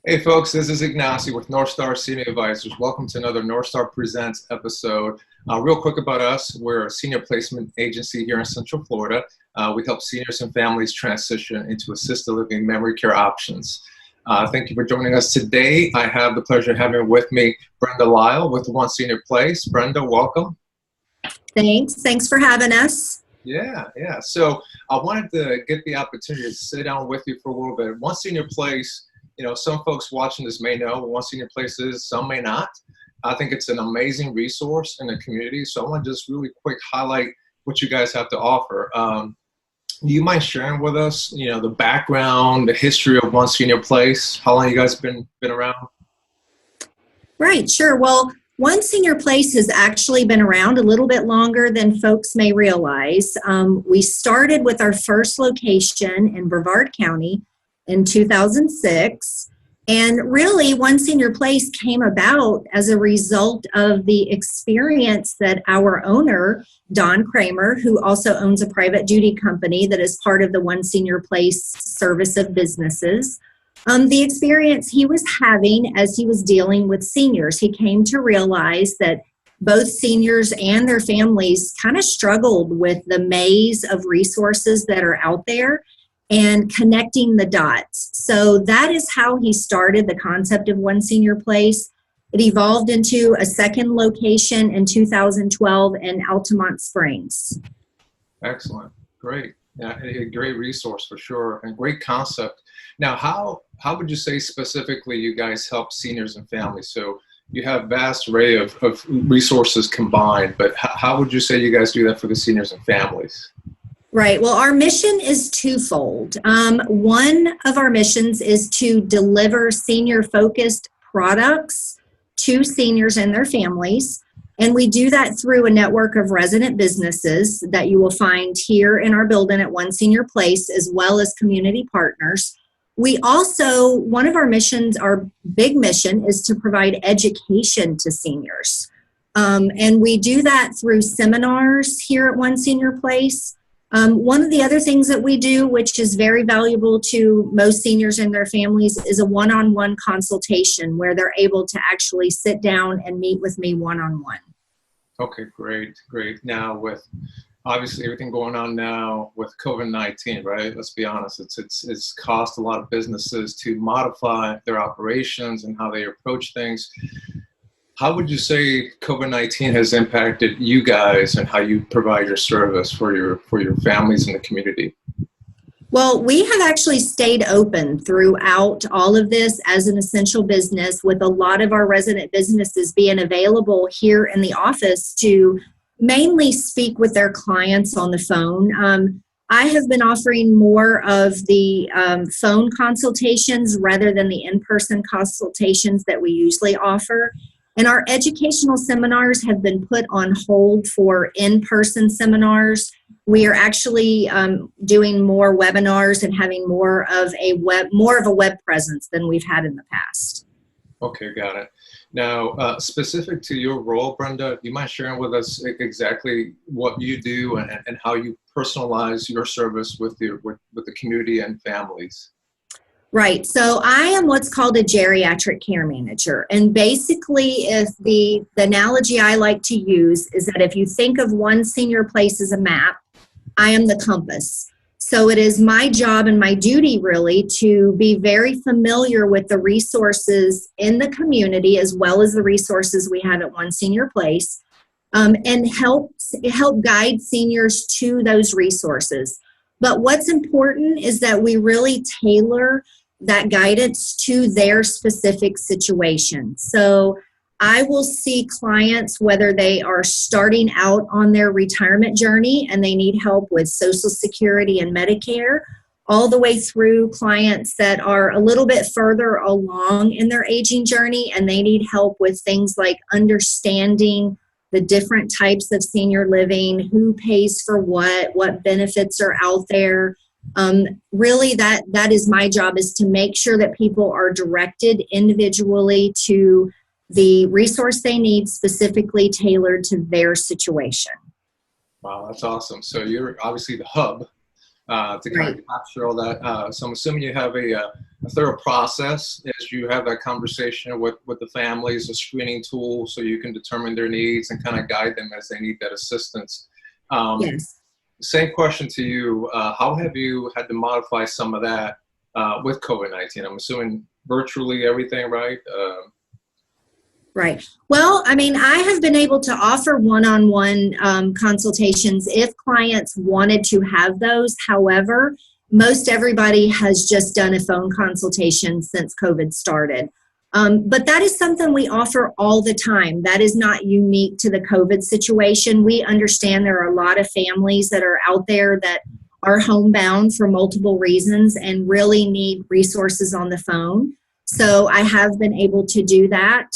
Hey folks, this is Ignacio with North Star Senior Advisors. Welcome to another North Star Presents episode. Real quick about us, we're a senior placement agency here in Central Florida. We help seniors and families transition into assisted living memory care options. Thank you for joining us today. I have the pleasure of having with me Brenda Lyle with One Senior Place. Brenda, welcome. Thanks for having us. Yeah. So I wanted to get the opportunity to sit down with you for a little bit. One Senior Place, some folks watching this may know what One Senior Place is, some may not. I think it's an amazing resource in the community. So I want to just really quick highlight what you guys have to offer. Do you mind sharing with us, the background, the history of One Senior Place? How long you guys been around? Right, sure. Well, One Senior Place has actually been around a little bit longer than folks may realize. We started with our first location in Brevard County in 2006. And really, One Senior Place came about as a result of the experience that our owner, Don Kramer, who also owns a private duty company that is part of the One Senior Place service of businesses, the experience he was having as he was dealing with seniors. He came to realize that both seniors and their families kind of struggled with the maze of resources that are out there and connecting the dots. So that is how he started the concept of One Senior Place. It evolved into a second location in 2012 in Altamont Springs. Excellent. Great. Yeah, a great resource for sure, and great concept. Now, how would you say specifically you guys help seniors and families? So you have vast array of resources combined, but how would you say you guys do that for the seniors and families? Right. Well, our mission is twofold. One of our missions is to deliver senior-focused products to seniors and their families. And we do that through a network of resident businesses that you will find here in our building at One Senior Place, as well as community partners. We also, one of our missions, our big mission, is to provide education to seniors. And we do that through seminars here at One Senior Place. One of the other things that we do, which is very valuable to most seniors and their families, is a one-on-one consultation where they're able to actually sit down and meet with me one-on-one. Okay, great. Now, with obviously everything going on now with COVID-19, right? Let's be honest, it's cost a lot of businesses to modify their operations and how they approach things. How would you say COVID-19 has impacted you guys and how you provide your service for your families in the community? Well, we have actually stayed open throughout all of this as an essential business, with a lot of our resident businesses being available here in the office to mainly speak with their clients on the phone. I have been offering more of the phone consultations rather than the in-person consultations that we usually offer. And our educational seminars have been put on hold for in-person seminars. We are actually doing more webinars and having more of a web presence than we've had in the past. Okay, got it. Now, specific to your role, Brenda, do you mind sharing with us exactly what you do and how you personalize your service with the community and families? Right. So I am what's called a geriatric care manager. And basically, if the analogy I like to use is that if you think of One Senior Place as a map, I am the compass. So it is my job and my duty really to be very familiar with the resources in the community as well as the resources we have at One Senior Place, and help guide seniors to those resources. But what's important is that we really tailor that guidance to their specific situation. So I will see clients whether they are starting out on their retirement journey and they need help with Social Security and Medicare, all the way through clients that are a little bit further along in their aging journey and they need help with things like understanding the different types of senior living, who pays for what benefits are out there. Really, that is my job, is to make sure that people are directed individually to the resource they need, specifically tailored to their situation. Wow, that's awesome. So you're obviously the hub to kind of capture all that. So I'm assuming you have a thorough process as you have that conversation with the families, a screening tool so you can determine their needs and kind of guide them as they need that assistance. Yes. Same question to you. How have you had to modify some of that with COVID-19? I'm assuming virtually everything, right? Right. Well, I mean, I have been able to offer one-on-one consultations if clients wanted to have those. However, most everybody has just done a phone consultation since COVID started. But that is something we offer all the time. That is not unique to the COVID situation. We understand there are a lot of families that are out there that are homebound for multiple reasons and really need resources on the phone. So I have been able to do that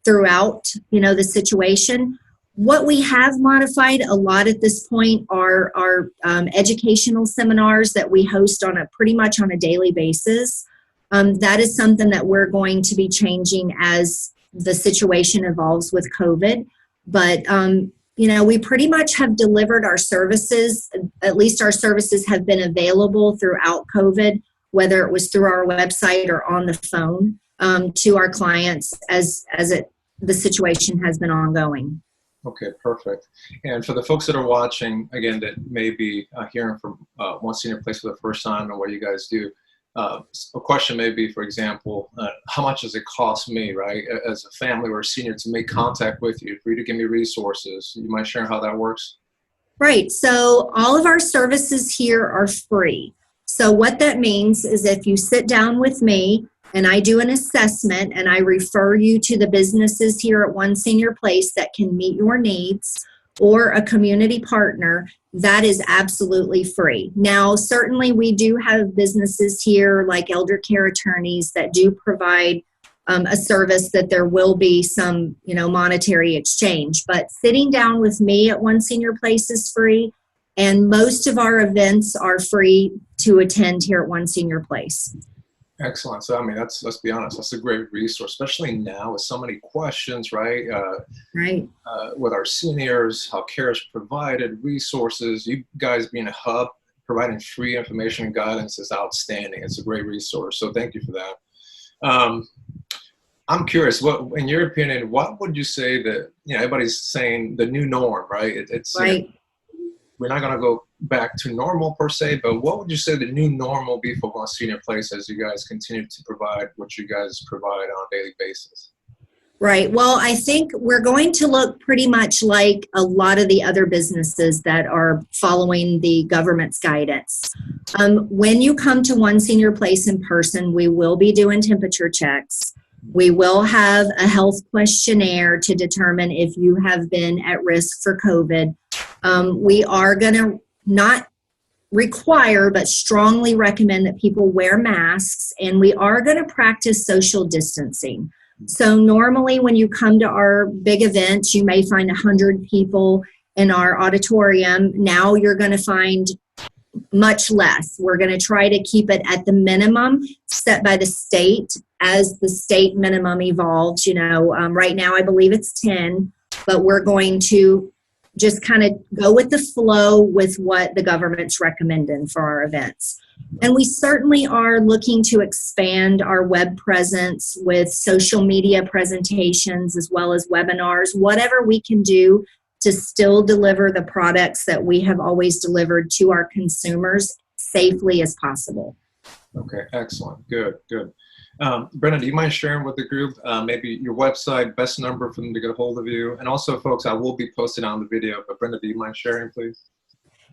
throughout, the situation. What we have modified a lot at this point are educational seminars that we host pretty much on a daily basis. That is something that we're going to be changing as the situation evolves with COVID. But, we pretty much have delivered our services, at least our services have been available throughout COVID, whether it was through our website or on the phone to our clients as the situation has been ongoing. Okay, perfect. And for the folks that are watching, again, that may be hearing from One Senior Place for the first time and what you guys do, a question may be, for example, how much does it cost me, right, as a family or a senior to make contact with you, for you to give me resources? You mind sharing how that works? Right. So all of our services here are free. So what that means is if you sit down with me and I do an assessment and I refer you to the businesses here at One Senior Place that can meet your needs or a community partner, that is absolutely free. Now, certainly we do have businesses here like elder care attorneys that do provide a service that there will be some, monetary exchange. But sitting down with me at One Senior Place is free. And most of our events are free to attend here at One Senior Place. Excellent. So, I mean, let's be honest, that's a great resource, especially now with so many questions, right? Right. With our seniors, how care is provided, resources, you guys being a hub, providing free information and guidance is outstanding. It's a great resource. So thank you for that. I'm curious, what, in your opinion, what would you say that, everybody's saying the new norm, right? It's right. We're not going to go back to normal per se, but what would you say the new normal will be for One Senior Place as you guys continue to provide what you guys provide on a daily basis? Right. Well, I think we're going to look pretty much like a lot of the other businesses that are following the government's guidance. When you come to One Senior Place in person, we will be doing temperature checks. We will have a health questionnaire to determine if you have been at risk for COVID. We are going to not require, but strongly recommend that people wear masks, and we are going to practice social distancing. So normally when you come to our big events, you may find 100 people in our auditorium. Now you're going to find much less. We're going to try to keep it at the minimum set by the state as the state minimum evolves. Right now I believe it's 10, but we're going to just kind of go with the flow with what the government's recommending for our events. And we certainly are looking to expand our web presence with social media presentations as well as webinars, whatever we can do to still deliver the products that we have always delivered to our consumers safely as possible. Okay, excellent. Good. Brenda, do you mind sharing with the group maybe your website, best number for them to get a hold of you? And also, folks, I will be posting on the video, but Brenda, do you mind sharing, please?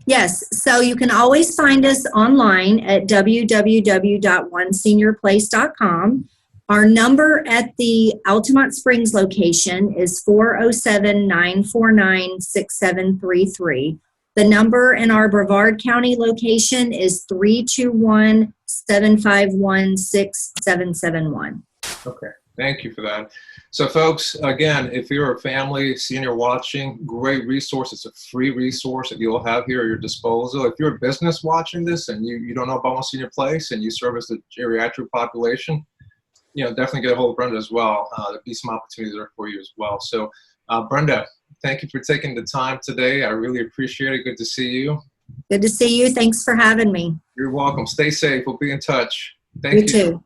Yes, so you can always find us online at www.oneseniorplace.com. Our number at the Altamont Springs location is 407-949-6733. The number in our Brevard County location is 321-751-6771. Okay, thank you for that. So folks, again, if you're a family, senior watching, great resource. It's a free resource that you'll have here at your disposal. If you're a business watching this and you don't know about One Senior Place and you service the geriatric population, definitely get a hold of Brenda as well. There'll be some opportunities there for you as well. So Brenda, thank you for taking the time today. I really appreciate it. Good to see you. Good to see you. Thanks for having me. You're welcome. Stay safe. We'll be in touch. Thank You too.